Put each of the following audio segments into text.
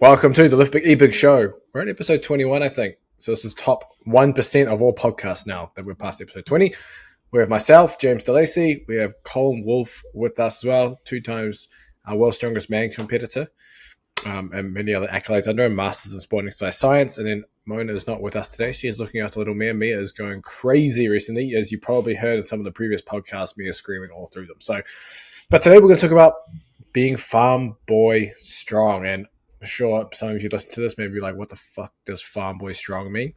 Welcome to the LBEB show. We're on episode 21, I think. So this is top 1% of all podcasts now that we're past episode 20. We have myself, James DeLacy. We have Colin Wolf with us as well, 2 times our world's strongest man competitor, and many other accolades under him, masters in sport and exercise science. And then Mona is not with us today. She is looking after little Mia. Mia is going crazy recently, as you probably heard in some of the previous podcasts, Mia screaming all through them. But today we're going to talk about being farm boy strong. And I'm sure some of you listen to this may be like, what the fuck does farm boy strong mean?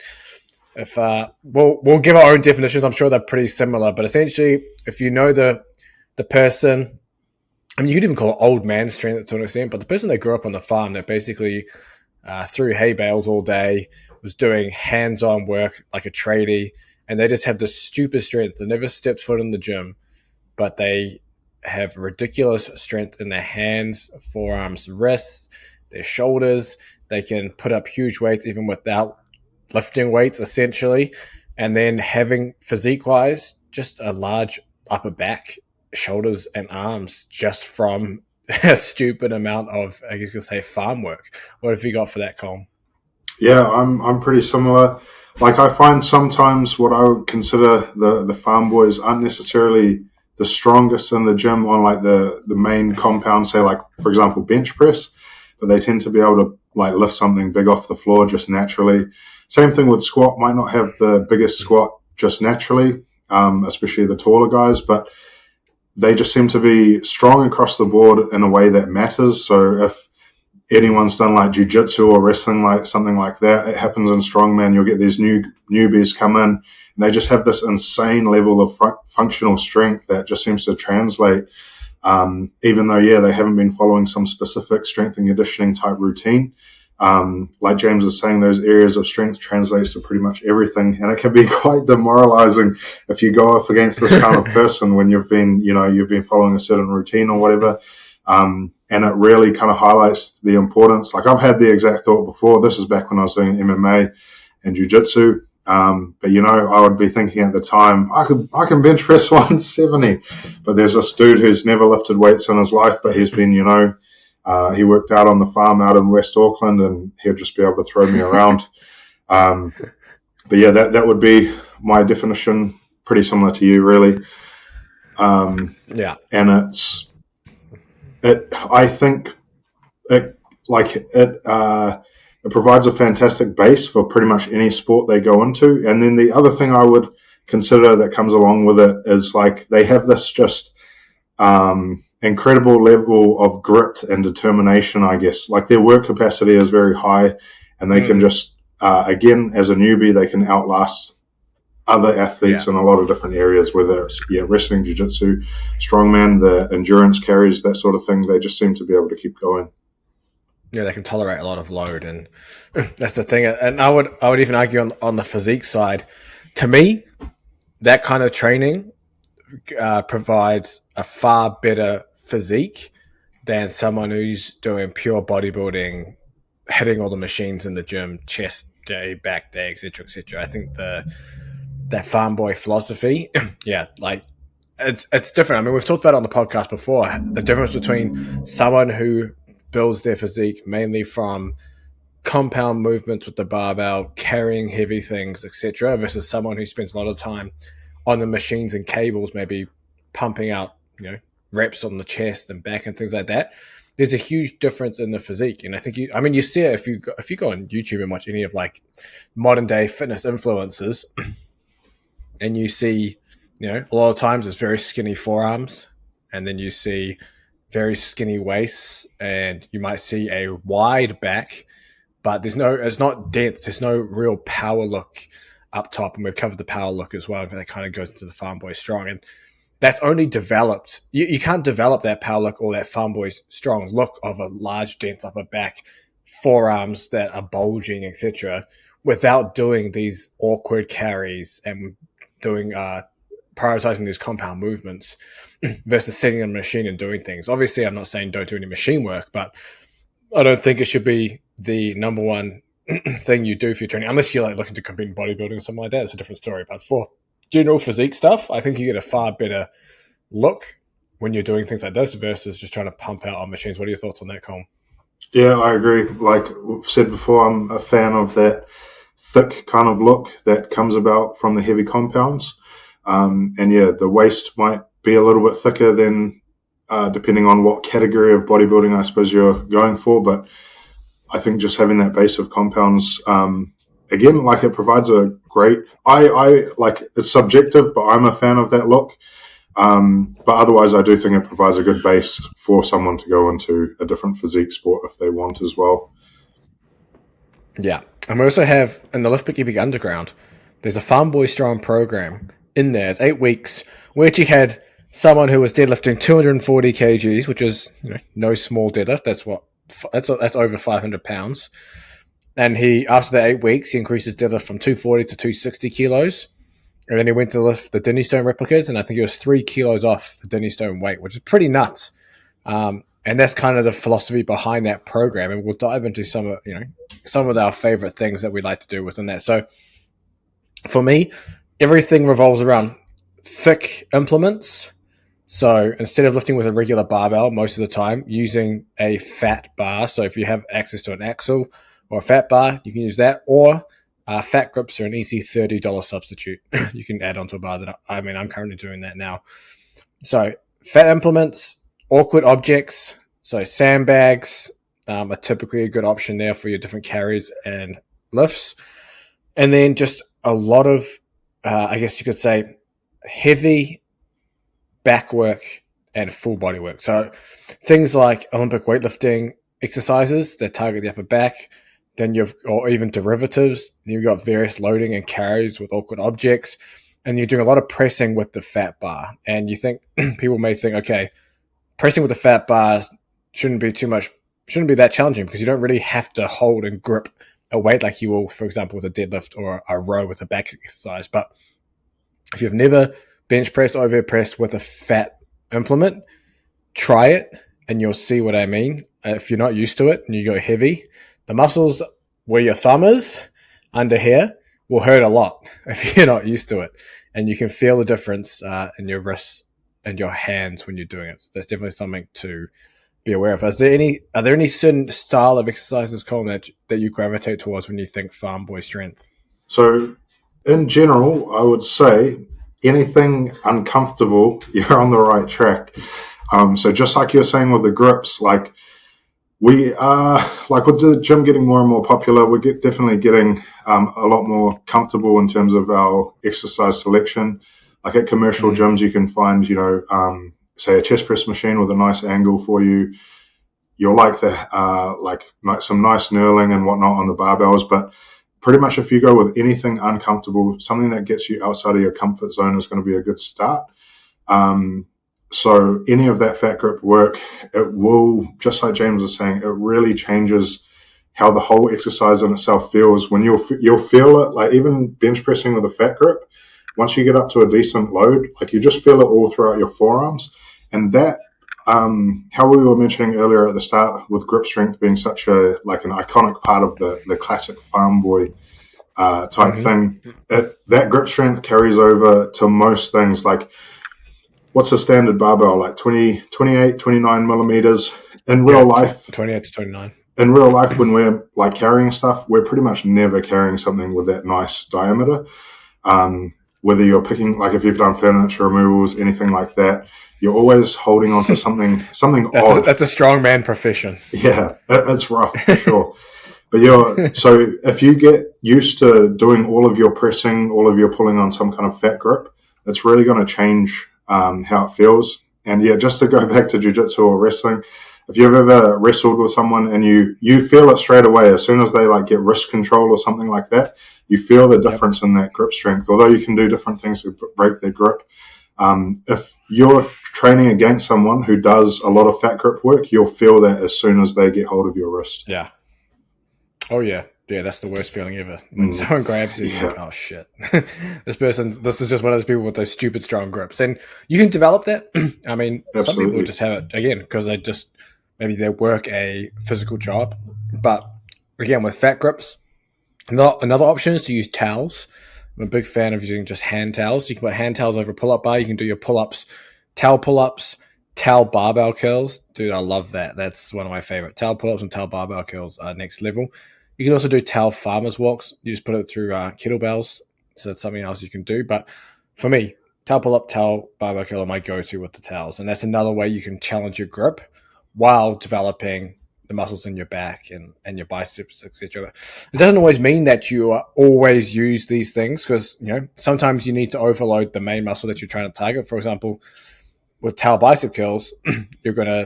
If we'll give our own definitions. I'm sure they're pretty similar, but essentially, if you know the person, I mean, you could even call it old man strength to an extent, but the person that grew up on the farm that basically threw hay bales all day, was doing hands-on work like a tradie, and they just have this stupid strength. They never stepped foot in the gym, but they have ridiculous strength in their hands, forearms, wrists, their shoulders. They can put up huge weights even without lifting weights, essentially. And then having physique-wise, just a large upper back, shoulders, and arms just from a stupid amount of, I guess you could say, farm work. What have you got for that, Colm? Yeah, I'm pretty similar. Like, I find sometimes what I would consider the farm boys aren't necessarily the strongest in the gym on like the main compound, say like, for example, bench press, but they tend to be able to like lift something big off the floor just naturally. Same thing with squat, might not have the biggest squat just naturally, especially the taller guys, but they just seem to be strong across the board in a way that matters. So if anyone's done like jiu-jitsu or wrestling, like something like that, it happens in strongman. You'll get these newbies come in, and they just have this insane level of functional strength that just seems to translate, even though, they haven't been following some specific strength and conditioning type routine. Like James was saying, those areas of strength translates to pretty much everything, and it can be quite demoralizing if you go up against this kind of person when you've been following a certain routine or whatever. And it really kind of highlights the importance. Like, I've had the exact thought before. This is back when I was doing MMA and jiu-jitsu. But I would be thinking at the time, I can bench press 170, but there's this dude who's never lifted weights in his life, but he's been, he worked out on the farm out in West Auckland, and he'll just be able to throw me around. But yeah, that would be my definition. Pretty similar to you, really. And I think it provides a fantastic base for pretty much any sport they go into. And then the other thing I would consider that comes along with it is like they have this just incredible level of grit and determination, I guess. Like, their work capacity is very high, and they can just, again, as a newbie, they can outlast other athletes in a lot of different areas, whether it's wrestling, jiu-jitsu, strongman, the endurance carries, that sort of thing. They just seem to be able to keep going. Yeah, they can tolerate a lot of load, and that's the thing. And I would even argue on the physique side, to me, that kind of training provides a far better physique than someone who's doing pure bodybuilding, hitting all the machines in the gym, chest day, back day, etc., etc. I think that farm boy philosophy, it's different. I mean, we've talked about it on the podcast before, the difference between someone who builds their physique mainly from compound movements with the barbell, carrying heavy things, etc., versus someone who spends a lot of time on the machines and cables, maybe pumping out, reps on the chest and back and things like that. There's a huge difference in the physique. And I think you see it if you go on YouTube and watch any of like modern day fitness influencers, and you see, a lot of times it's very skinny forearms, and then you see very skinny waists, and you might see a wide back, but it's not dense. There's no real power look up top, and we've covered the power look as well. That kind of goes into the farm boy strong, and that's only developed. You can't develop that power look or that farm boy strong look of a large, dense upper back, forearms that are bulging, etc., without doing these awkward carries and doing prioritizing these compound movements versus sitting in a machine and doing things. Obviously, I'm not saying don't do any machine work, but I don't think it should be the number one thing you do for your training, unless you're like looking to compete in bodybuilding or something like that. It's a different story. But for general physique stuff, I think you get a far better look when you're doing things like this versus just trying to pump out on machines. What are your thoughts on that, Colm? Yeah, I agree. Like we've said before, I'm a fan of that thick kind of look that comes about from the heavy compounds. And yeah, the waist might be a little bit thicker than depending on what category of bodybuilding I suppose you're going for. But I think just having that base of compounds, again, like it provides a great. I like it's subjective, but I'm a fan of that look. But otherwise, I do think it provides a good base for someone to go into a different physique sport if they want as well. Yeah. And we also have in the Lift Big Epic Underground, there's a Farm Boy Strong program in there. It's 8 weeks. We actually had someone who was deadlifting 240 kgs, which is no small deadlift. That's over 500 pounds. And he, after the 8 weeks, he increased his deadlift from 240 to 260 kilos. And then he went to lift the Denny Stone replicas, and I think he was 3 kilos off the Denny Stone weight, which is pretty nuts. And that's kind of the philosophy behind that program. And we'll dive into some of our favorite things that we like to do within that. So for me, everything revolves around thick implements. So instead of lifting with a regular barbell most of the time, using a fat bar. So if you have access to an axle or a fat bar, you can use that. Or fat grips are an easy $30 substitute. You can add onto a bar that I'm currently doing that now. So fat implements, awkward objects. So sandbags are typically a good option there for your different carries and lifts. And then just a lot of, I guess you could say, heavy back work and full body work. So things like Olympic weightlifting exercises that target the upper back, then or even derivatives. You've got various loading and carries with awkward objects, and you're doing a lot of pressing with the fat bar. And you think people may think, okay, pressing with the fat bars shouldn't be that challenging because you don't really have to hold and grip a weight like you will, for example, with a deadlift or a row with a back exercise. But if you've never bench pressed, overhead pressed with a fat implement, try it and you'll see what I mean. If you're not used to it and you go heavy, the muscles where your thumb is under here will hurt a lot if you're not used to it. And you can feel the difference in your wrists and your hands when you're doing it. So that's definitely something to be aware of. Are there any certain style of exercises, Colin, that you gravitate towards when you think farm boy strength? So, in general, I would say anything uncomfortable, you're on the right track. So just like you're saying with the grips, like we are, like with the gym getting more and more popular, we're definitely getting a lot more comfortable in terms of our exercise selection. Like at commercial gyms, you can find, say a chest press machine with a nice angle for you. You'll like some nice knurling and whatnot on the barbells, but pretty much if you go with anything uncomfortable, something that gets you outside of your comfort zone is going to be a good start. So any of that fat grip work, it will, just like James was saying, it really changes how the whole exercise in itself feels. When you'll feel it, like even bench pressing with a fat grip, once you get up to a decent load, like you just feel it all throughout your forearms. And that, how we were mentioning earlier at the start with grip strength being such an iconic part of the classic farm boy type thing, that grip strength carries over to most things. Like what's the standard barbell, like 28, 29 millimeters in real life? 28 to 29. In real life, when we're like carrying stuff, we're pretty much never carrying something with that nice diameter. Whether you're picking, like if you've done furniture removals, anything like that, you're always holding on to something odd. That's a strongman profession. Yeah, it's rough for sure. But so if you get used to doing all of your pressing, all of your pulling on some kind of fat grip, it's really going to change how it feels. And yeah, just to go back to jiu-jitsu or wrestling, if you've ever wrestled with someone and you feel it straight away as soon as they like get wrist control or something like that, you feel the difference in that grip strength. Although you can do different things to break their grip. If you're training against someone who does a lot of fat grip work, you'll feel that as soon as they get hold of your wrist. Yeah. Oh yeah. Yeah, that's the worst feeling ever. When someone grabs you, you're like, oh shit. This is just one of those people with those stupid strong grips. And you can develop that. I mean, Absolutely. Some people just have it, again, because maybe they work a physical job. But again, with fat grips, another option is to use towels. I'm a big fan of using just hand towels. You can put hand towels over a pull-up bar. You can do your pull-ups, towel pull-ups, towel barbell curls, dude, I love that. That's one of my favorite. Towel pull-ups and towel barbell curls are next level. You can also do towel farmers walks. You just put it through kettlebells, so that's something else you can do. But for me, towel pull-up, towel barbell curl are my go-to with the towels, and that's another way you can challenge your grip while developing the muscles in your back and your biceps, etc. It doesn't always mean that you always use these things, because sometimes you need to overload the main muscle that you're trying to target. For example, with towel bicep curls,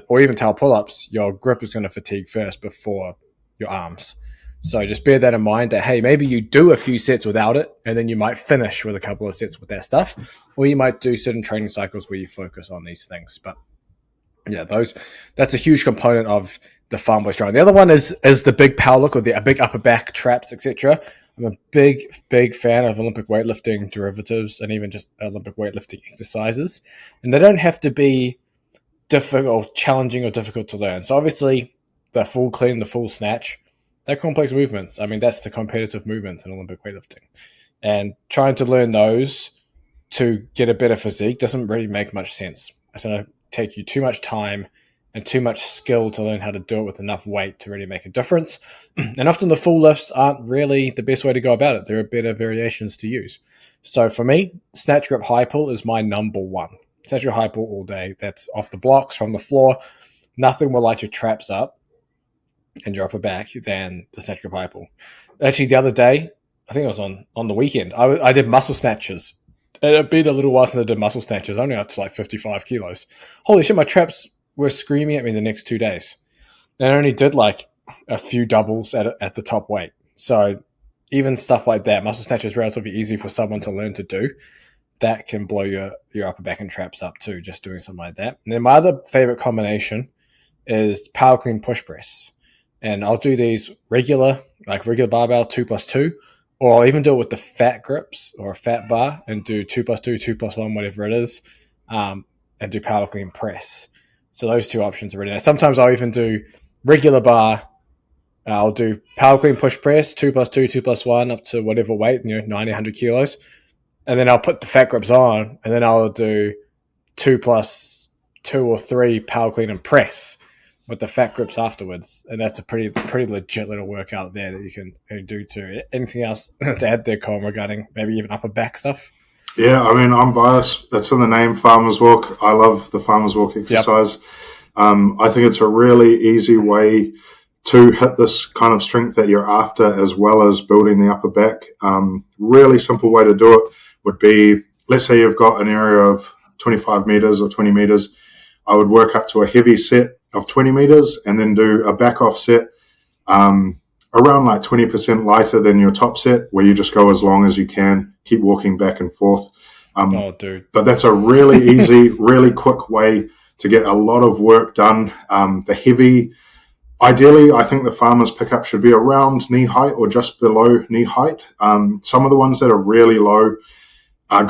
or even towel pull-ups, your grip is gonna fatigue first before your arms. So just bear that in mind, that hey, maybe you do a few sets without it, and then you might finish with a couple of sets with that stuff, or you might do certain training cycles where you focus on these things. But yeah, that's a huge component of the farm boy strong. The other one is the big power look, or the big upper back traps, etc. I'm a big fan of Olympic weightlifting derivatives and even just Olympic weightlifting exercises, and they don't have to be difficult, challenging, or difficult to learn. So obviously, the full clean, the full snatch, they're complex movements. I mean, that's the competitive movements in Olympic weightlifting, and trying to learn those to get a better physique doesn't really make much sense. It's going to take you too much time and too much skill to learn how to do it with enough weight to really make a difference. And often the full lifts aren't really the best way to go about it. There are better variations to use. So for me, snatch grip high pull is my number one. Snatch grip high pull all day. That's off the blocks, from the floor. Nothing will light your traps up and your upper back than the snatch grip high pull. Actually, the other day, I think it was on the weekend, I did muscle snatches. It had been a little while since I did muscle snatches, only up to like 55 kilos. Holy shit, my traps were screaming at me the next 2 days. And I only did like a few doubles at the top weight. So even stuff like that, muscle snatch is relatively easy for someone to learn to do. That can blow your upper back and traps up too, just doing something like that. And then my other favorite combination is power clean push press. And I'll do these regular barbell 2+2, or I'll even do it with the fat grips or a fat bar and do 2+2, 2+1, whatever it is, and do power clean press. So those two options are really nice. Sometimes I'll even do regular bar. I'll do power clean push press, 2+2, 2+1, up to whatever weight, 90, 100 kilos. And then I'll put the fat grips on, and then I'll do 2+2 or 3 power clean and press with the fat grips afterwards. And that's a pretty legit little workout there that you can do too. Anything else to add there, Colin, regarding maybe even upper back stuff? Yeah, I mean, I'm biased. That's in the name, Farmer's Walk. I love the Farmer's Walk exercise. Yep. I think it's a really easy way to hit this kind of strength that you're after, as well as building the upper back. Really simple way to do it would be, let's say you've got an area of 25 meters or 20 meters. I would work up to a heavy set of 20 meters and then do a back off set around like 20% lighter than your top set, where you just go as long as you can, keep walking back and forth. But that's a really easy, really quick way to get a lot of work done. The heavy, ideally, I think the farmer's pickup should be around knee height or just below knee height. Some of the ones that are really low are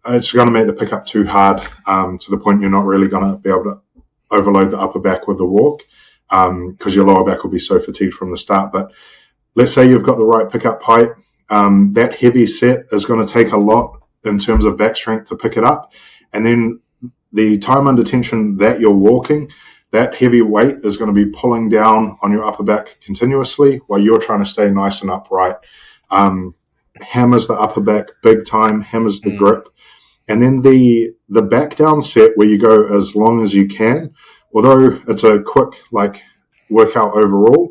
it's going to make the pickup too hard, to the point you're not really going to be able to overload the upper back with the walk, because your lower back will be so fatigued from the start. But let's say you've got the right pickup height. That heavy set is going to take a lot in terms of back strength to pick it up. And then the time under tension that you're walking, that heavy weight is going to be pulling down on your upper back continuously while you're trying to stay nice and upright. Hammers the upper back big time, hammers the grip. And then the back down set, where you go as long as you can, although it's a quick workout overall,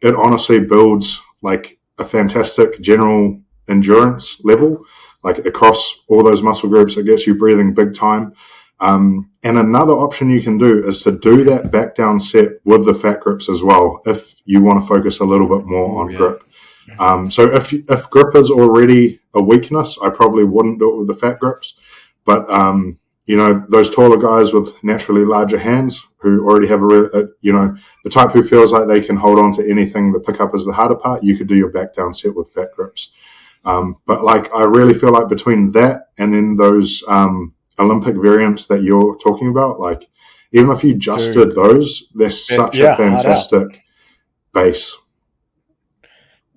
it honestly builds like a fantastic general endurance level, like across all those muscle groups. It gets you breathing big time. And another option you can do is to do that back down set with the fat grips as well, if you want to focus a little bit more on grip. So if grip is already a weakness, I probably wouldn't do it with the fat grips. But those taller guys with naturally larger hands who already have the type who feels like they can hold on to anything, the pickup is the harder part, you could do your back down set with fat grips. But I really feel like between that and then those Olympic variants that you're talking about, even if you just did those, they're such a fantastic base.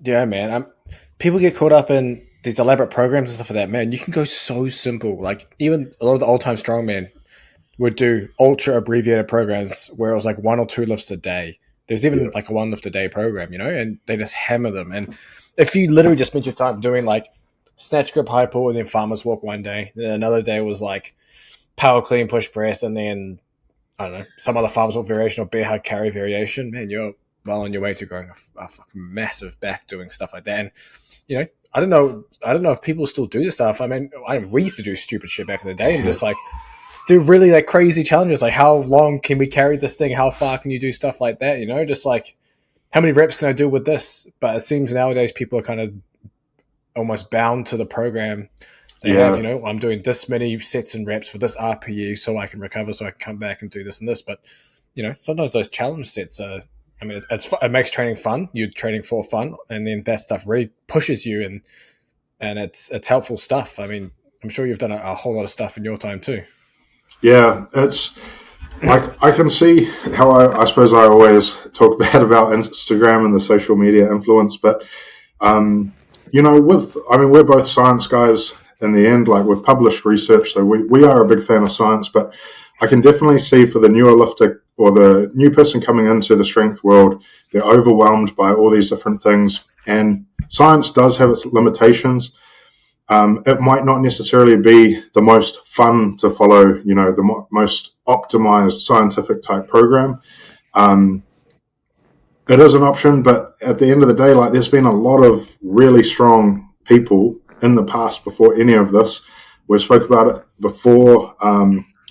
Yeah, man. People get caught up in these elaborate programs and stuff like that. Man, you can go so simple. Like even a lot of the old-time strongmen would do ultra abbreviated programs where it was like 1 or 2 lifts a day. There's even like a 1 lift a day program, and they just hammer them. And if you literally just spent your time doing like snatch, grip, high pull, and then farmer's walk one day, then another day was like power clean, push press, and then I don't know, some other farmer's walk variation or bear hug carry variation, man, you're well on your way to growing a fucking massive back doing stuff like that. And I don't know if people still do this stuff. I mean, we used to do stupid shit back in the day and just like do really like crazy challenges, like how long can we carry this thing? How far can you do stuff like that? Just like how many reps can I do with this? But it seems nowadays people are kind of almost bound to the program they have. I'm doing this many sets and reps for this RPE so I can recover, so I can come back and do this and this. But sometimes those challenge sets are. I mean, it makes training fun. You're training for fun, and then that stuff really pushes you, and it's helpful stuff. I mean, I'm sure you've done a whole lot of stuff in your time too. Yeah, it's like I can see how I suppose I always talk bad about Instagram and the social media influence, but we're both science guys in the end. Like we've published research, so we are a big fan of science, but I can definitely see for the newer lifter or the new person coming into the strength world, they're overwhelmed by all these different things, and science does have its limitations. It might not necessarily be the most fun to follow, the most optimized scientific type program. It is an option, but at the end of the day, like there's been a lot of really strong people in the past before any of this. We spoke about it before.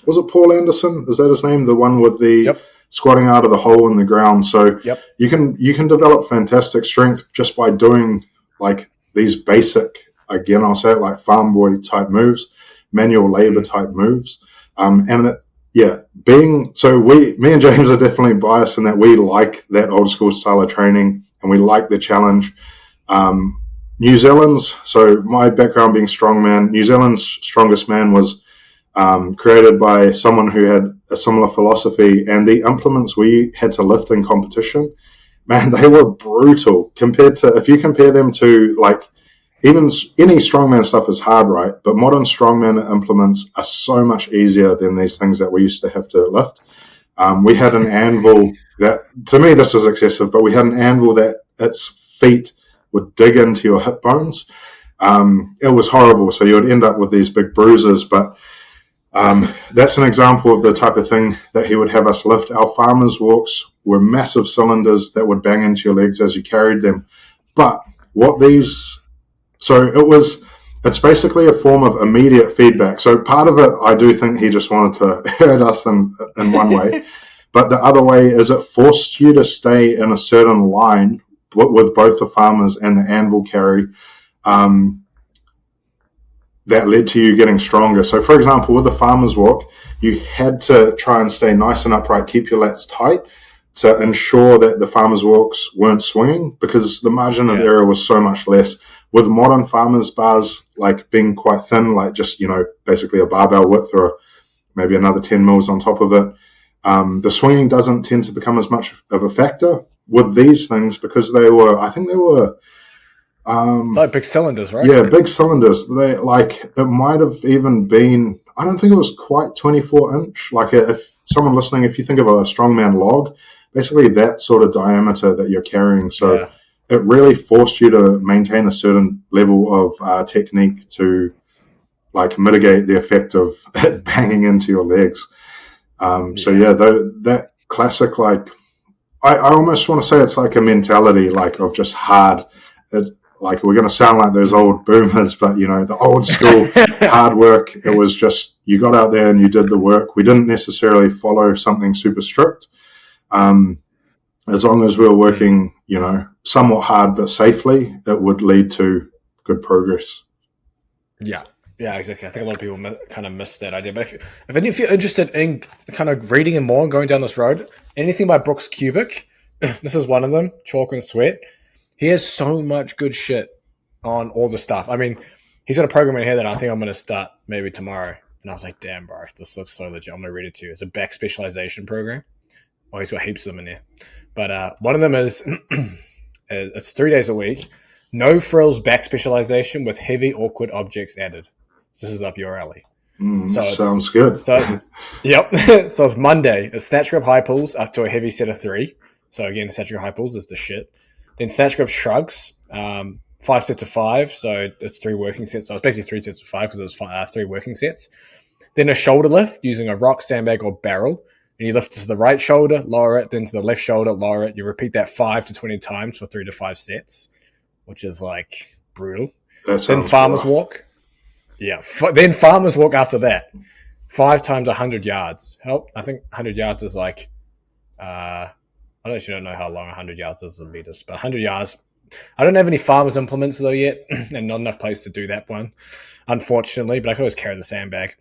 Was it Paul Anderson? Is that his name? The one with the squatting out of the hole in the ground. So you can develop fantastic strength just by doing like these basic, again, I'll say it like farm boy type moves, manual labor type moves. Me and James are definitely biased in that we like that old school style of training and we like the challenge. New Zealand's, so my background being strongman, New Zealand's strongest man was created by someone who had a similar philosophy, and the implements we had to lift in competition, man, they were brutal compared to, if you compare them to like, even any strongman stuff is hard, right? But modern strongman implements are so much easier than these things that we used to have to lift. We had an anvil that, to me, this was excessive, but we had an anvil that its feet would dig into your hip bones. It was horrible. So you would end up with these big bruises, but that's an example of the type of thing that he would have us lift. Our farmers' walks were massive cylinders that would bang into your legs as you carried them. But it's basically a form of immediate feedback. So part of it, I do think he just wanted to hurt us in one way. But the other way is it forced you to stay in a certain line with both the farmers and the anvil carry that led to you getting stronger. So, for example, with the farmer's walk, you had to try and stay nice and upright, keep your lats tight to ensure that the farmer's walks weren't swinging because the margin of error was so much less. With modern farmer's bars, like being quite thin, like just, basically a barbell width or maybe another 10 mils on top of it, the swinging doesn't tend to become as much of a factor with these things because they were like big cylinders, right? Yeah, big cylinders. It might have even been, I don't think it was quite 24 inch. Like if someone listening, if you think of a strongman log, basically that sort of diameter that you're carrying. So it really forced you to maintain a certain level of technique to like mitigate the effect of it banging into your legs. That classic, like, I almost want to say it's like a mentality, like of just hard. Like we're going to sound like those old boomers, but the old school hard work. It was just you got out there and you did the work. We didn't necessarily follow something super strict. As long as we were working, somewhat hard but safely, it would lead to good progress. Yeah, exactly. I think a lot of people kind of miss that idea. But if you're interested in kind of reading and more and going down this road, anything by Brooks Cubic, this is one of them, Chalk and Sweat. He has so much good shit on all the stuff. I mean, he's got a program in here that I think I'm going to start maybe tomorrow. And I was like, damn, bro, this looks so legit. I'm going to read it to you. It's a back specialization program. Oh, he's got heaps of them in there. But one of them is, it's 3 days a week. No frills back specialization with heavy, awkward objects added. So this is up your alley. Sounds good. So it's yep. So it's Monday. It's snatch grip high pulls up to a heavy set of 3. So again, snatch grip high pulls is the shit. Then snatch grip shrugs, 5 sets of 5. So it's 3 working sets. So it's basically 3 sets of 5 because it was 3 working sets. Then a shoulder lift using a rock, sandbag, or barrel. And you lift to the right shoulder, lower it, then to the left shoulder, lower it. You repeat that 5 to 20 times for 3 to 5 sets, which is like brutal. Then farmer's walk. Yeah. Then farmer's walk after that. 5 times 100 yards. Help. I think 100 yards is like, I actually don't know how long 100 yards is in meters, but 100 yards. I don't have any farmer's implements though yet, and not enough place to do that one, unfortunately, but I could always carry the sandbag.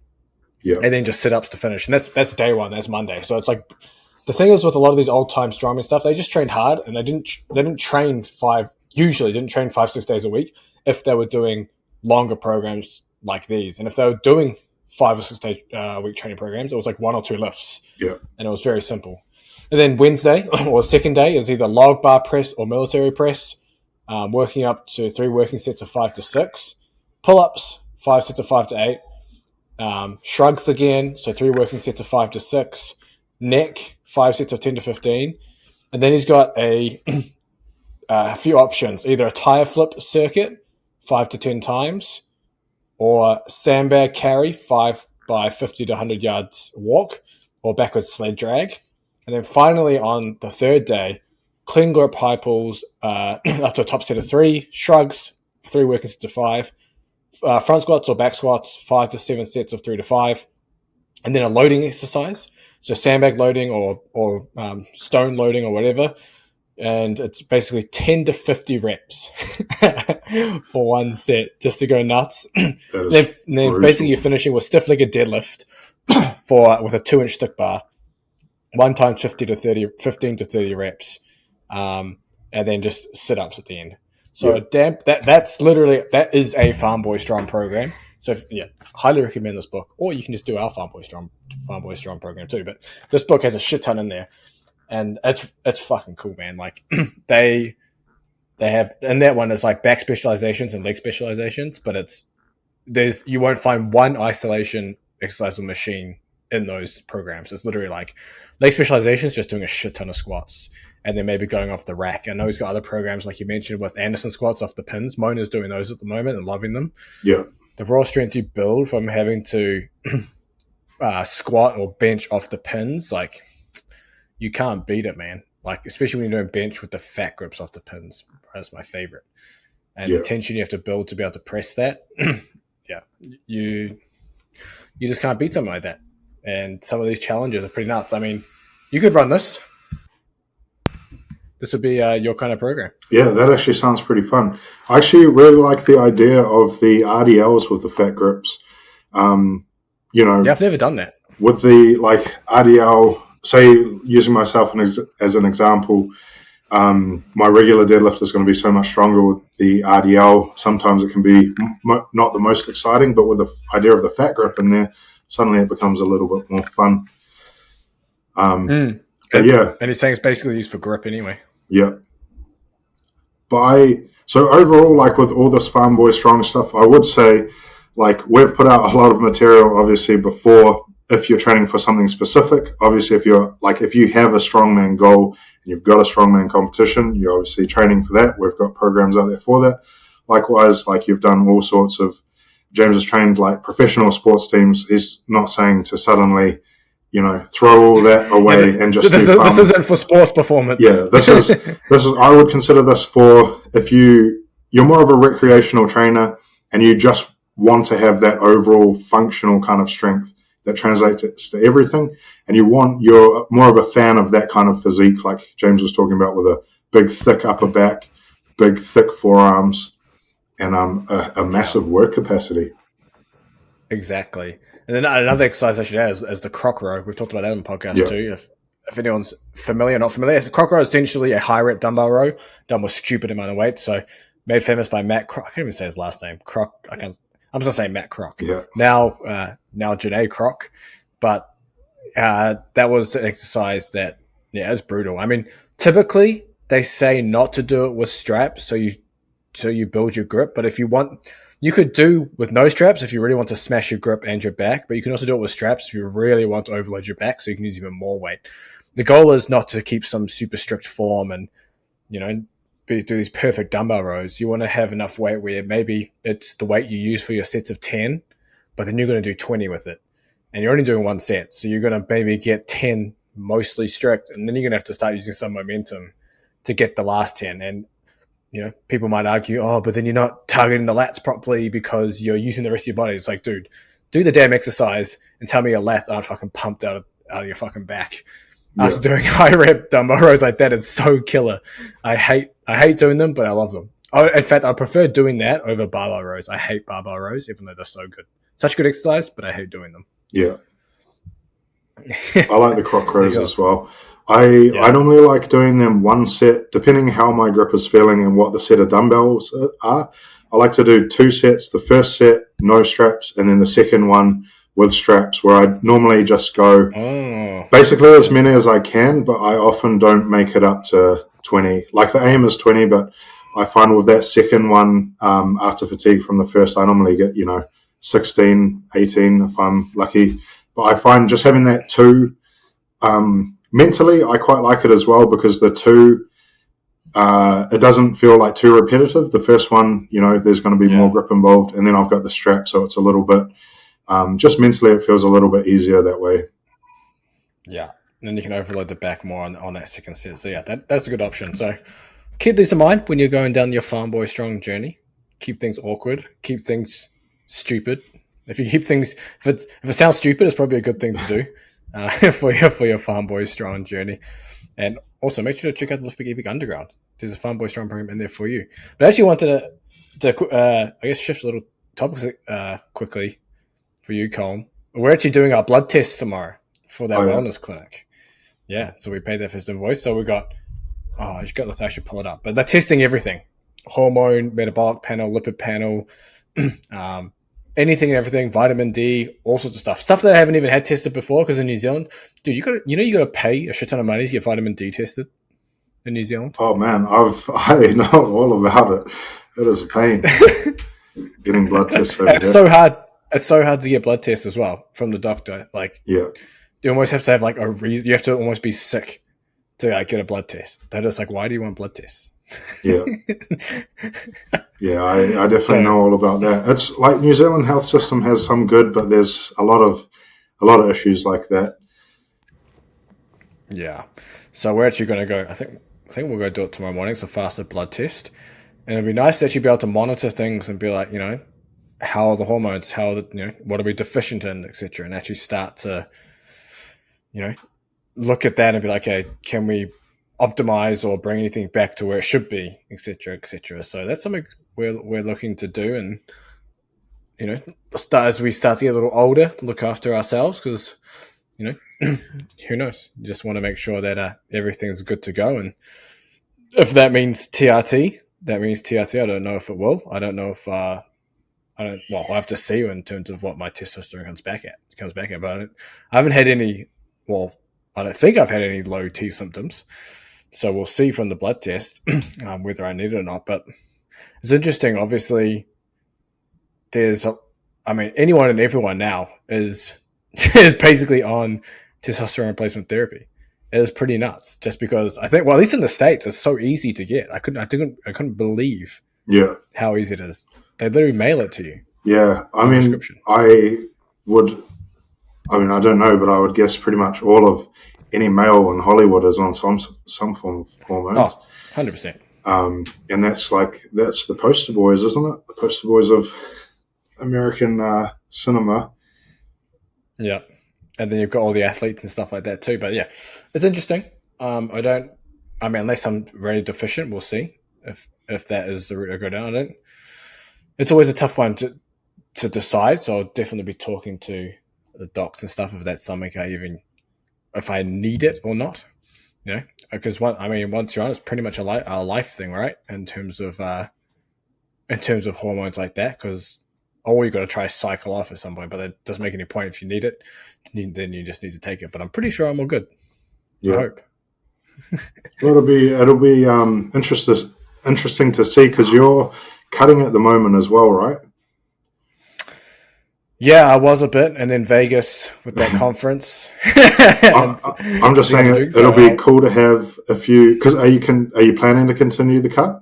Yeah. And then just sit-ups to finish. And that's day one. That's Monday. So it's like, the thing is with a lot of these old-time strongman stuff, they just trained hard, and they didn't train 5-6 days a week if they were doing longer programs like these. And if they were doing 5 or 6 days a week training programs, it was like 1 or 2 lifts. Yeah. And it was very simple. And then Wednesday, or second day, is either log bar press or military press, working up to 3 working sets of 5 to 6. Pull-ups, 5 sets of 5 to 8. Shrugs again, so 3 working sets of 5 to 6. Neck, 5 sets of 10 to 15. And then he's got a few options, either a tire flip circuit, 5 to 10 times, or sandbag carry, 5 by 50 to 100 yards walk, or backwards sled drag. And then finally on the third day, clean grip high pulls up to a top set of 3, shrugs, 3 working sets of 5, front squats or back squats, 5 to 7 sets of 3 to 5, and then a loading exercise, so sandbag loading or stone loading or whatever, and it's basically 10 to 50 reps for one set just to go nuts. Then basically you're finishing with stiff legged deadlift with a 2-inch stick bar, 1 times 15 to 30 reps, and then just sit-ups at the end. So that is a Farm Boy Strong program. So highly recommend this book, or you can just do our Farm Boy Strong program too. But this book has a shit ton in there, and it's fucking cool, man. Like they have, and that one is like back specializations and leg specializations, but you won't find one isolation exercise or machine in those programs. It's literally like leg specializations, just doing a shit ton of squats, and then maybe going off the rack. I know he's got other programs like you mentioned with Anderson squats off the pins. Mona's doing those at the moment and loving them. Yeah. The raw strength you build from having to squat or bench off the pins, like you can't beat it, man. Like especially when you're doing bench with the fat grips off the pins. That's my favorite. And the tension you have to build to be able to press that, you just can't beat something like that. And some of these challenges are pretty nuts. I mean, you could run this. This would be your kind of program. Yeah, that actually sounds pretty fun. I actually really like the idea of the RDLs with the fat grips. I've never done that. With the RDL, say using myself as an example, my regular deadlift is going to be so much stronger with the RDL. Sometimes it can be not the most exciting, but with the idea of the fat grip in there, suddenly it becomes a little bit more fun. And he's saying it's basically used for grip anyway. Yeah. So overall, with all this Farm Boy Strong stuff, I would say, we've put out a lot of material, obviously, before, if you're training for something specific. Obviously, if you have a strongman goal and you've got a strongman competition, you're obviously training for that. We've got programs out there for that. Likewise, you've done all sorts of, James has trained professional sports teams. He's not saying to suddenly, throw all that away and just this isn't for sports performance. Yeah, this is. I would consider this for if you're more of a recreational trainer and you just want to have that overall functional kind of strength that translates to everything, and you're more of a fan of that kind of physique, like James was talking about, with a big, thick upper back, big, thick forearms, and a massive work capacity. Exactly. And then another exercise I should add is the Croc Row. We've talked about that on the podcast too. If anyone's familiar or not familiar, Croc Row is essentially a high rep dumbbell row done with stupid amount of weight. So made famous by Matt Croc. I can't even say his last name. I'm just gonna say Matt Croc. Yeah. Now Janae Croc, but that was an exercise that it's brutal. I mean, typically they say not to do it with straps, so you so you build your grip. But if you want, you could do with no straps if you really want to smash your grip and your back, but you can also do it with straps if you really want to overload your back, so you can use even more weight. The goal is not to keep some super strict form and, do these perfect dumbbell rows. You want to have enough weight where maybe it's the weight you use for your sets of 10, but then you're going to do 20 with it. And you're only doing one set. So you're going to maybe get 10 mostly strict, and then you're going to have to start using some momentum to get the last 10. And, people might argue, oh, but then you're not targeting the lats properly because you're using the rest of your body. It's like, dude, do the damn exercise and tell me your lats aren't fucking pumped out of your fucking back. After doing high rep dumbbell rows like that, it's so killer. I hate doing them, but I love them. In fact, I prefer doing that over barbell rows. I hate barbell rows, even though they're so good. Such good exercise, but I hate doing them. Yeah. I like the Croc Rows as well. I normally like doing them one set, depending how my grip is feeling and what the set of dumbbells are. I like to do 2 sets. The first set, no straps, and then the second one with straps, where I normally just go basically as many as I can, but I often don't make it up to 20. Like the aim is 20, but I find with that second one, after fatigue from the first, I normally get, 16, 18 if I'm lucky. But I find just having that 2, mentally, I quite like it as well, because the 2, it doesn't feel like too repetitive. The first one, there's going to be more grip involved, and then I've got the strap, so it's a little bit, just mentally, it feels a little bit easier that way. Yeah, and then you can overload the back more on that second set. So yeah, that's a good option. So keep these in mind when you're going down your farm boy strong journey. Keep things awkward. Keep things stupid. If you keep things, if it sounds stupid, it's probably a good thing to do for your farm boy strong journey. And also make sure to check out the LBEB Underground. There's a farm boy strong program in there for you. But I actually wanted to I guess shift a little topics quickly for you, Colm. We're actually doing our blood test tomorrow for that wellness clinic. Yeah, so we paid that first invoice. So we got, I should pull it up. But they're testing everything: hormone, metabolic panel, lipid panel, anything and everything, vitamin D, all sorts of stuff that I haven't even had tested before. Because in New Zealand, dude, you got to pay a shit ton of money to get vitamin D tested in New Zealand. Oh man, I know all about it. It is a pain getting blood tests. It's so hard. It's so hard to get blood tests as well from the doctor. Like, you almost have to have like a reason. You have to almost be sick to get a blood test. They're just like, why do you want blood tests? Yeah. I definitely know all about that. It's like New Zealand health system has some good, but there's a lot of issues like that. Yeah. So we're actually going to go. I think we're going to do it tomorrow morning. It's a fasted blood test, and it'd be nice to actually be able to monitor things and be like, how are the hormones? How are what are we deficient in, etc. And actually start to, look at that and be like, okay, can we optimize or bring anything back to where it should be, etc., etc. So that's something we're looking to do, and as we start to get a little older, to look after ourselves, because who knows? You just want to make sure that everything's good to go, and if that means TRT, that means TRT. I don't know if it will. I don't know if I'll have to see in terms of what my testosterone comes back at. But I haven't had any. Well, I don't think I've had any low T symptoms. So we'll see from the blood test whether I need it or not. But it's interesting. Obviously, anyone and everyone now is basically on testosterone replacement therapy. It is pretty nuts. Just because I think, well, at least in the States, it's so easy to get. I couldn't believe how easy it is. They literally mail it to you. Yeah, I don't know, but I would guess pretty much all of any male in Hollywood is on some form of hormones. Oh, 100%. And that's the poster boys, isn't it? The poster boys of American cinema. Yeah. And then you've got all the athletes and stuff like that too. But yeah, it's interesting. Unless I'm very deficient, we'll see if that is the route I go down. It's always a tough one to decide. So I'll definitely be talking to the docs and stuff if that's something if I need it or not. Because once you're on, it's pretty much a life thing, right? In terms of hormones like that, because you got to try cycle off at some point, but it doesn't make any point if you need it. Then you just need to take it. But I'm pretty sure I'm all good. Yeah. I hope. Well, it'll be interesting to see because you're cutting at the moment as well, right? Yeah, I was a bit, and then Vegas with that conference, and I'm I just think I've saying been doing it'll so. be cool to have a few. Because are you planning to continue the cut?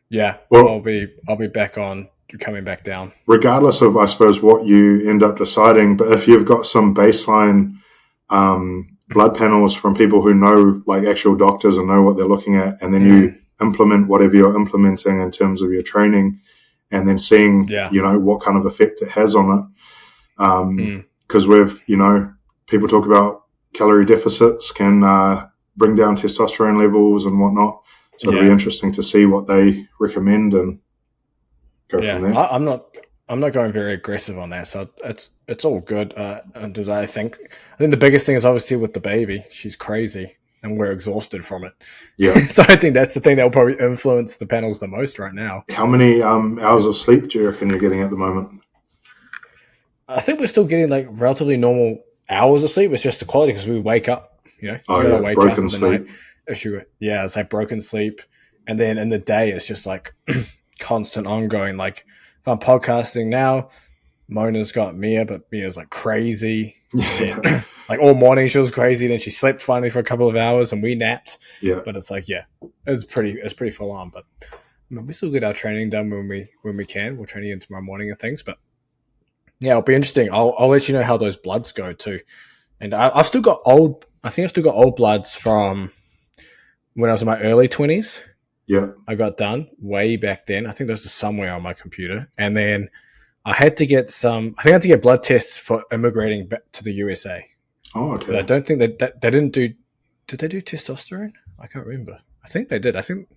Yeah, Well, I'll be back on coming back down. regardless of I suppose what you end up deciding, but if you've got some baseline blood panels from people who know, like actual doctors and know what they're looking at, and then Mm, you implement whatever you're implementing in terms of your training, and then seeing yeah. what kind of effect it has on it. Mm, Because people talk about calorie deficits can bring down testosterone levels and whatnot. So it'll be yeah. interesting to see what they recommend and go from Yeah, there. I'm not going very aggressive on that, so it's all good. And I think the biggest thing is obviously with the baby, she's crazy, and we're exhausted from it. Yeah. So I think that's the thing that will probably influence the panels the most right now. How many hours of sleep do you reckon you're getting at the moment? I think we're still getting like relatively normal hours of sleep. It's just the quality because we wake up. Oh You gotta yeah, wake up broken in the night. sleep. Yeah, it's like broken sleep, and then in the day it's just like constant ongoing. Like if I'm podcasting now, Mona's got Mia, but Mia's like crazy. And Yeah, then like all morning she was crazy. Then she slept finally for a couple of hours and we napped. yeah. But it's like, yeah, it's pretty full on. But I mean, we still get our training done when we can. We're training in tomorrow morning and things. But yeah, it'll be interesting. I'll let you know how those bloods go too. And I've still got old. I think I've still got old bloods from when I was in my early 20s. Yeah. I got done way back then. I think those are somewhere on my computer. And then I had to get some. I think I had to get blood tests for immigrating back to the USA. Oh, But I okay. don't think that they didn't do. Did they do testosterone? I can't remember. I think they did. I think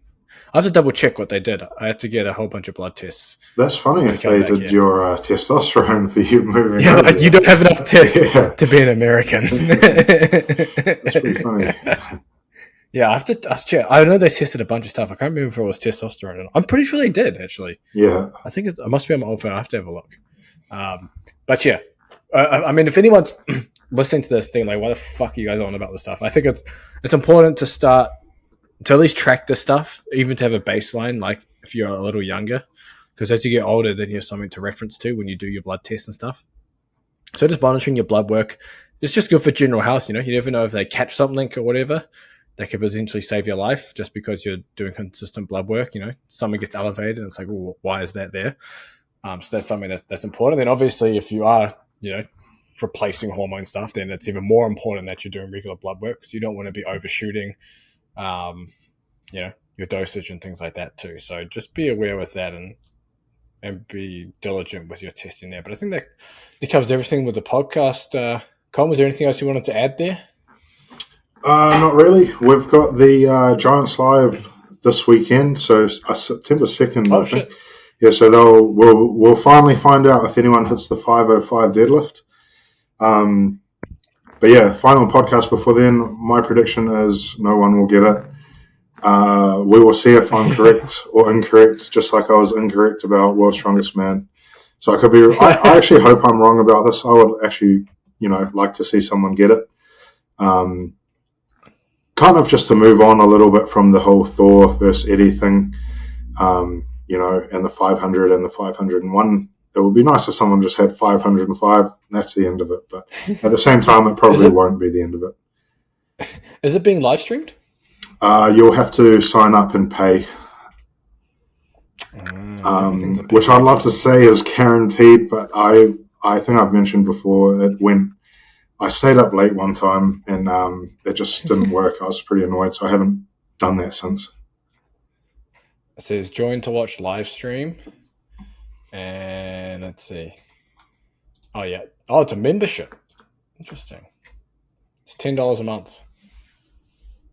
I have to double check what they did. I had to get a whole bunch of blood tests That's funny to if come they back did here. your testosterone for you moving Yeah, over like you there. don't have enough tests Yeah, to be an American. that's pretty funny. Yeah, I have to check. I know they tested a bunch of stuff. I can't remember if it was testosterone. I'm pretty sure they did actually. Yeah, I think it must be on my old phone. I have to have a look. But yeah, I mean, if anyone's listening to this thing, like, why the fuck are you guys on about this stuff? I think it's important to start to at least track this stuff, even to have a baseline. Like if you're a little younger, because as you get older, then you have something to reference to when you do your blood tests and stuff. So just monitoring your blood work is just good for general health. You never know if they catch something or whatever that could potentially save your life just because you're doing consistent blood work. Something gets elevated and it's like, well, why is that there? So that's something that's important. Then obviously, if you are, replacing hormone stuff, then it's even more important that you're doing regular blood work because you don't want to be overshooting, um, your dosage and things like that too. So just be aware with that and be diligent with your testing there. But I think that it covers everything with the podcast. Colin, was there anything else you wanted to add there? not really. We've got the Giants live this weekend, so September 2nd, Oh I think. shit! Yeah, so we'll finally find out if anyone hits the 505 deadlift. But yeah, final podcast before then. My prediction is no one will get it. We will see if I'm correct or incorrect, just like I was incorrect about World's Strongest Man. So I could be. I actually hope I'm wrong about this. I would actually, like to see someone get it. Um, Kind of just to move on a little bit from the whole Thor versus Eddie thing, and the 500 and the 501. It would be nice if someone just had 505. And that's the end of it. But at the same time, it is probably it won't be the end of it. is it being live streamed? You'll have to sign up and pay, Everything's a which I'd payment love to these days. say is guaranteed, but I think I've mentioned before it went. I stayed up late one time and it just didn't work. I was pretty annoyed, so I haven't done that since. It says join to watch live stream, and let's see. Oh yeah. Oh, it's a membership. Interesting. It's $10 a month,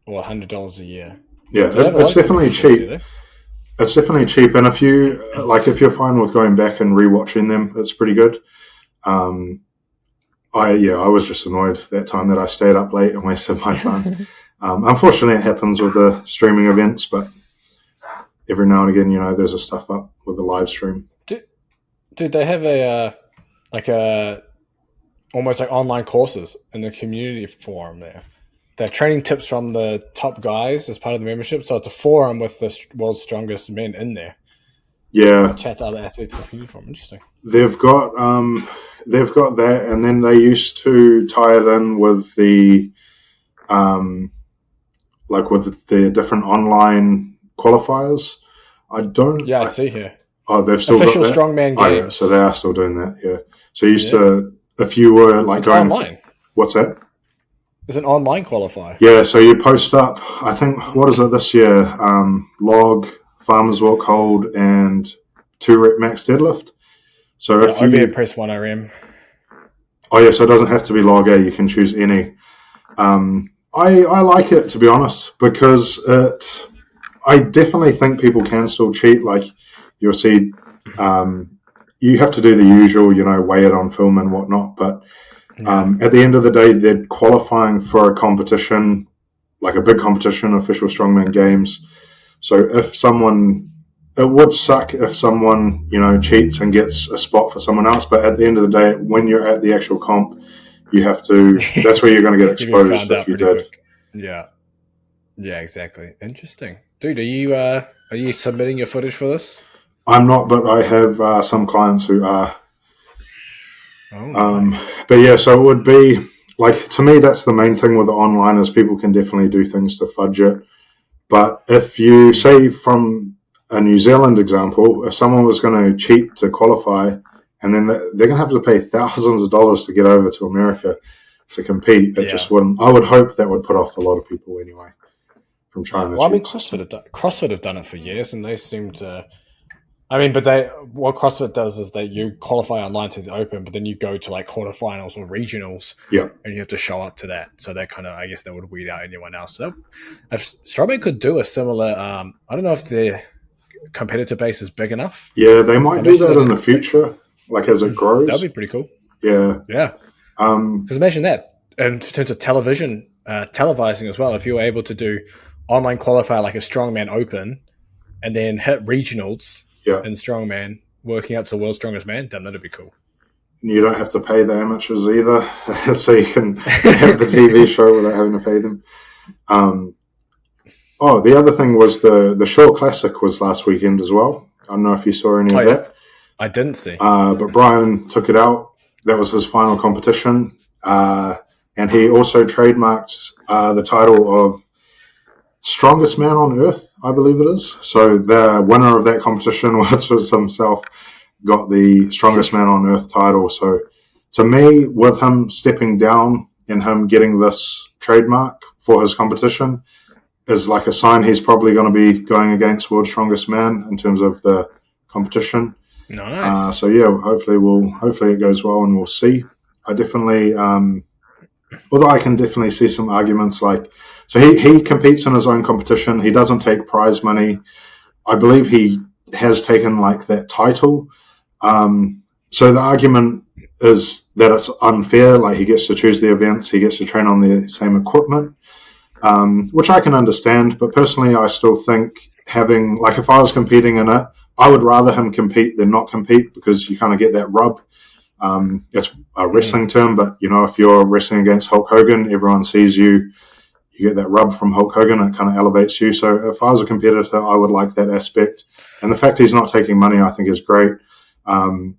or $100 a year. Yeah, Do they have a lot it's of good definitely memberships? Do cheap. they? It's definitely cheap, and if you're fine with going back and rewatching them, it's pretty good. Um, I was just annoyed that time that I stayed up late and wasted my time. Unfortunately, it happens with the streaming events, but every now and again, there's a stuff up with the live stream. Dude, they have a almost like online courses in the community forum there. they're training tips from the top guys as part of the membership. So it's a forum with the world's strongest men in there. Yeah, Chat to other athletes in the community from. Interesting. they've got that, and then they used to tie it in with the with the different online qualifiers. I see here. Oh, they've still official got that? strongman games. Oh, yeah, so they are still doing that. Yeah. So you used to, if you were like it's going online. What's that? There's an online qualifier. Yeah, so you post up, I think, what is it this year? Log, farmer's walk hold, and 2-rep max deadlift. So if you overhead press 1 RM. Oh yeah, so it doesn't have to be log A. You can choose any. I like it, to be honest, because I definitely think people can still cheat. Like you'll see, you have to do the usual, weigh it on film and whatnot. But at the end of the day, they're qualifying for a competition, like a big competition, official strongman games. So it would suck if someone, cheats and gets a spot for someone else. But at the end of the day, when you're at the actual comp, you have to. That's where you're going to get exposed if you did. Quick. Yeah, exactly. Interesting, dude. Are you submitting your footage for this? I'm not, but I have some clients who are. Oh, nice. But yeah, so it would be like, to me, that's the main thing with the online is people can definitely do things to fudge it. But if you say from a New Zealand example, if someone was going to cheat to qualify, and then they're going to have to pay thousands of dollars to get over to America to compete, it just wouldn't. I would hope that would put off a lot of people anyway from trying to cheat. I mean, CrossFit have done it for years, and they seem to. I mean, but what CrossFit does is that you qualify online to the Open, but then you go to like quarterfinals or regionals, and you have to show up to that. So that kind of, I guess, that would weed out anyone else. So if Strongman could do a similar, I don't know if their competitor base is big enough. Yeah, they might do that in the future, like as it grows. That'd be pretty cool. Yeah. Because imagine that in terms of television, televising as well. If you were able to do online qualifier like a Strongman Open, and then hit regionals. In strongman, working up to world's strongest man, damn, that'd be cool. You don't have to pay the amateurs either, so you can have the TV show without having to pay them. The other thing was the Shore Classic was last weekend as well. I don't know if you saw any of that. I didn't see. But Brian took it out. That was his final competition. And he also trademarked the title of Strongest Man on Earth, I believe it is. So the winner of that competition, which was himself, got the Strongest Man on Earth title. So to me, with him stepping down and him getting this trademark for his competition is like a sign he's probably going to be going against World's Strongest Man in terms of the competition. Nice. So yeah, hopefully it goes well and we'll see. I definitely, although I can definitely see some arguments like, so he competes in his own competition. He doesn't take prize money. I believe he has taken like that title. So the argument is that it's unfair. Like he gets to choose the events. He gets to train on the same equipment, which I can understand. But personally, I still think having, like if I was competing in it, I would rather him compete than not compete because you kind of get that rub. It's a wrestling term, but if you're wrestling against Hulk Hogan, everyone sees you. You get that rub from Hulk Hogan, and it kind of elevates you. So if I was a competitor, I would like that aspect. And the fact he's not taking money, I think is great.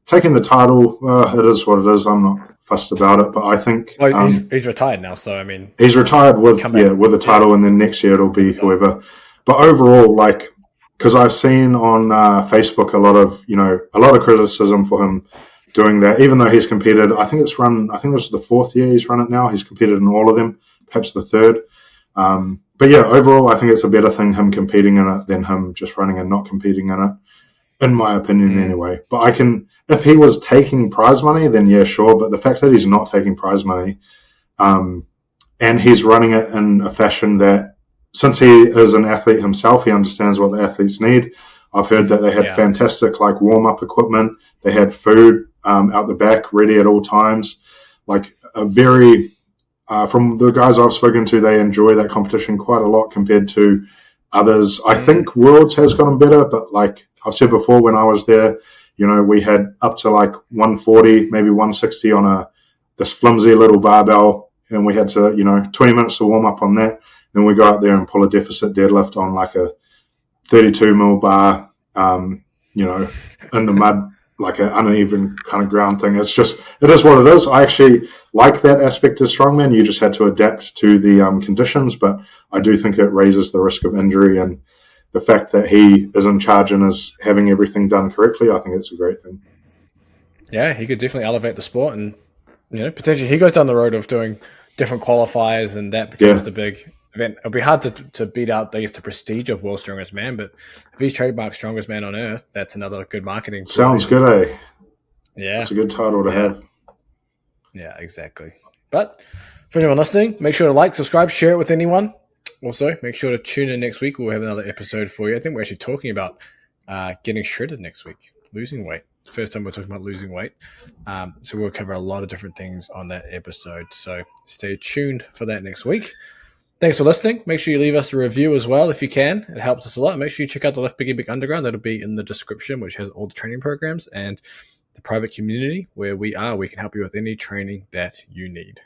Taking the title, it is what it is. I'm not fussed about it, but I think he's retired now. So I mean, he's retired with the title, and then next year it'll be whoever. But overall, like, because I've seen on Facebook a lot of criticism for him doing that, even though he's competed. I think this is the 4th year he's run it now. He's competed in all of them, perhaps the 3rd. But yeah, overall, I think it's a better thing him competing in it than him just running and not competing in it, in my opinion anyway. But if he was taking prize money, then yeah, sure. But the fact that he's not taking prize money, and he's running it in a fashion that, since he is an athlete himself, he understands what the athletes need. I've heard that they had fantastic like warm-up equipment. They had food out the back ready at all times. Like a very... from the guys I've spoken to, they enjoy that competition quite a lot compared to others. I think Worlds has gotten better, but like I've said before, when I was there, we had up to like 140, maybe 160 on this flimsy little barbell, and we had to, 20 minutes to warm up on that. Then we go out there and pull a deficit deadlift on like a 32 mil bar, in the mud, like an uneven kind of ground thing. It is what it is. I actually like that aspect of strongman. You just had to adapt to the conditions, but I do think it raises the risk of injury, and the fact that he is in charge and is having everything done correctly, I think it's a great thing. Yeah, he could definitely elevate the sport, and potentially he goes down the road of doing different qualifiers, and that becomes the big event. It'll be hard to beat out, I guess, the prestige of World's Strongest Man, but if he's trademarked Strongest Man on Earth, that's another good marketing. Sounds good, eh? Yeah. It's a good title to have. Yeah, exactly. But for anyone listening, make sure to like, subscribe, share it with anyone. Also, make sure to tune in next week. We'll have another episode for you. I think we're actually talking about getting shredded next week, losing weight. First time we're talking about losing weight. So we'll cover a lot of different things on that episode. So stay tuned for that next week. Thanks for listening. Make sure you leave us a review as well if you can. It helps us a lot. Make sure you check out the Lift Biggie Big Underground. That'll be in the description, which has all the training programs and the private community where we can help you with any training that you need.